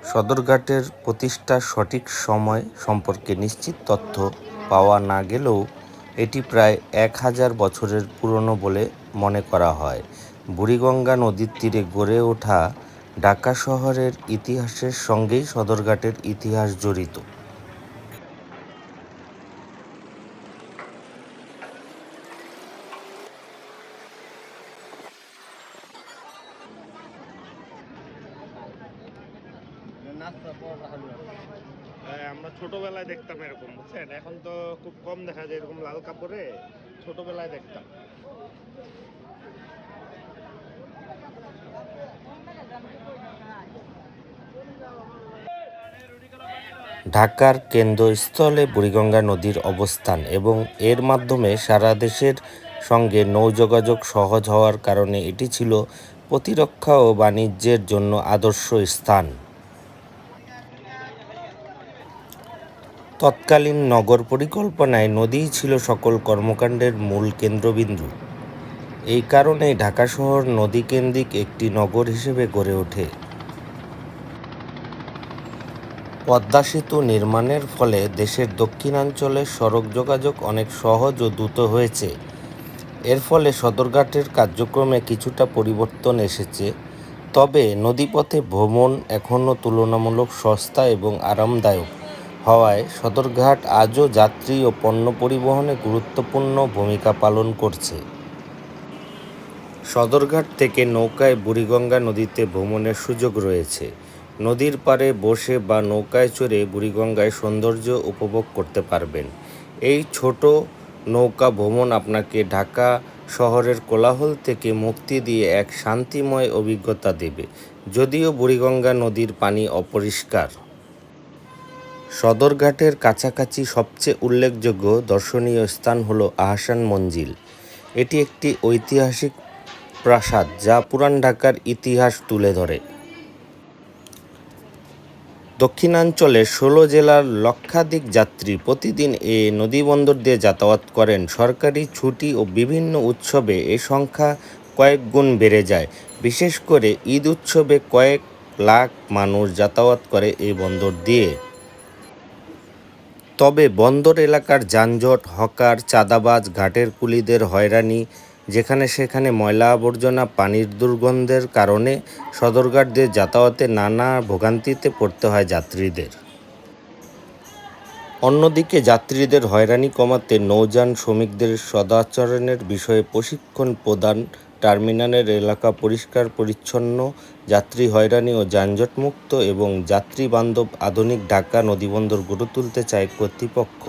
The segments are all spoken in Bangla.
সদরঘাটের প্রতিষ্ঠার সঠিক সময় সম্পর্কে নিশ্চিত তথ্য পাওয়া না গেলেও এটি প্রায় 1000 বছরের পুরনো বলে মনে করা হয়। বুড়িগঙ্গা নদীর তীরে গড়ে ওঠা ঢাকা শহরের ইতিহাসের সঙ্গেই সদরঘাটের ইতিহাস জড়িত। আমরা ছোটবেলায় দেখতাম এরকম, বুঝছেন? এখন তো খুব কম দেখা যায় এরকম লাল কাপড়ে। ছোটবেলায় দেখতাম। ঢাকার কেন্দ্রস্থলে বুড়িগঙ্গা নদীর অবস্থান এবং এর মাধ্যমে সারা দেশের সঙ্গে নৌযোগাযোগ সহজ হওয়ার কারণে এটি ছিল প্রতিরক্ষা ও বাণিজ্যের জন্য আদর্শ স্থান। তৎকালীন নগর পরিকল্পনায় নদীই ছিল সকল কর্মকাণ্ডের মূল কেন্দ্রবিন্দু। এই কারণেই ঢাকা শহর নদীকেন্দ্রিক একটি নগর হিসেবে গড়ে ওঠে। পদ্মা সেতু নির্মাণের ফলে দেশের দক্ষিণাঞ্চলের সড়ক যোগাযোগ অনেক সহজ ও দ্রুত হয়েছে। এর ফলে সদরঘাটের কার্যক্রমে কিছুটা পরিবর্তন এসেছে, তবে নদীপথে ভ্রমণ এখনও তুলনামূলক সস্তা এবং আরামদায়ক হওয়ায় সদরঘাট আজও যাত্রী ও পণ্য পরিবহনে গুরুত্বপূর্ণ ভূমিকা পালন করছে। সদরঘাট থেকে নৌকায় বুড়িগঙ্গা নদীতে ভ্রমণের সুযোগ রয়েছে। নদীর পাড়ে বসে বা নৌকায় চড়ে বুড়িগঙ্গায় সৌন্দর্য উপভোগ করতে পারবেন। এই ছোট নৌকা ভ্রমণ আপনাকে ঢাকা শহরের কোলাহল থেকে মুক্তি দিয়ে এক শান্তিময় অভিজ্ঞতা দেবে, যদিও বুড়িগঙ্গা নদীর পানি অপরিষ্কার। সদরঘাটের কাছাকাছি সবচেয়ে উল্লেখযোগ্য দর্শনীয় স্থান হল আহসান মঞ্জিল। এটি একটি ঐতিহাসিক প্রাসাদ যা পুরান ঢাকার ইতিহাস তুলে ধরে। দক্ষিণাঞ্চলের 16 জেলার লক্ষাধিক যাত্রী প্রতিদিন এ নদীবন্দর দিয়ে যাতায়াত করেন। সরকারি ছুটি ও বিভিন্ন উৎসবে এ সংখ্যা কয়েক গুণ বেড়ে যায়। বিশেষ করে ঈদ উৎসবে কয়েক লাখ মানুষ যাতায়াত করে এই বন্দর দিয়ে। তবে বন্দর এলাকার যানজট, হকার, চাঁদাবাজ, ঘাটের কুলিদের হয়রানি, যেখানে সেখানে ময়লা আবর্জনা, পানির দুর্গন্ধের কারণে সদরঘাট দিয়ে যাতায়াতে নানা ভোগান্তিতে পড়তে হয় যাত্রীদের। অন্যদিকে যাত্রীদের হয়রানি কমাতে নৌযান শ্রমিকদের সদাচরণের বিষয়ে প্রশিক্ষণ প্রদান, টার্মিনালের এলাকা পরিষ্কার পরিচ্ছন্ন, যাত্রী হয়রানি ও যানজটমুক্ত এবং যাত্রীবান্ধব আধুনিক ঢাকা নদীবন্দর গড়ে তুলতে চায় কর্তৃপক্ষ।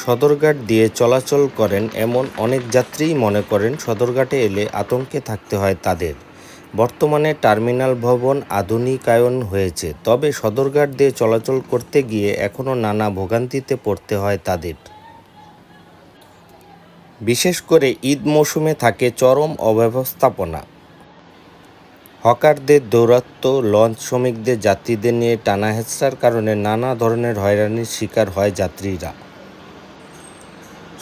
সদরঘাট দিয়ে চলাচল করেন এমন অনেক যাত্রীই মনে করেন সদরঘাটে এলে আতঙ্কে থাকতে হয় তাদের। বর্তমানে টার্মিনাল ভবন আধুনিকায়ন হয়েছে, তবে সদরঘাট দিয়ে চলাচল করতে গিয়ে এখনও নানা ভোগান্তিতে পড়তে হয় তাদের। বিশেষ করে ঈদ মৌসুমে থাকে চরম অব্যবস্থাপনা। হকারদের দৌরাত্ম্য, লঞ্চ শ্রমিকদের যাত্রীদের নিয়ে টানা হেঁচড়ার কারণে নানা ধরনের হয়রানির শিকার হয় যাত্রীরা।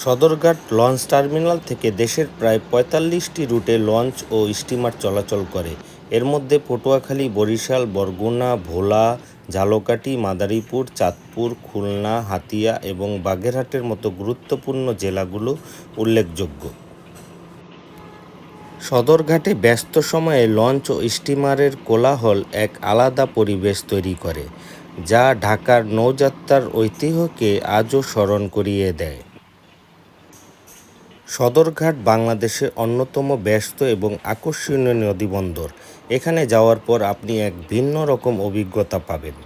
সদরঘাট লঞ্চ টার্মিনাল থেকে দেশের প্রায় 45টি রুটে লঞ্চ ও স্টিমার চলাচল করে। এর মধ্যে পটুয়াখালী, বরিশাল, বরগুনা, ভোলা, ঝালকাঠি, মাদারীপুর, চাঁদপুর, খুলনা, হাতিয়া এবং বাগেরহাটের মতো গুরুত্বপূর্ণ জেলাগুলো উল্লেখযোগ্য। সদরঘাটে ব্যস্ত সময়ে লঞ্চ ও স্টিমারের কোলাহল এক আলাদা পরিবেশ তৈরি করে, যা ঢাকার নৌযাত্রার ঐতিহ্যকে আজও স্মরণ করিয়ে দেয়। সদরঘাট বাংলাদেশের অন্যতম ব্যস্ত এবং আকর্ষণীয় নদীবন্দর। এখানে যাওয়ার পর আপনি এক ভিন্ন রকম অভিজ্ঞতা পাবেন।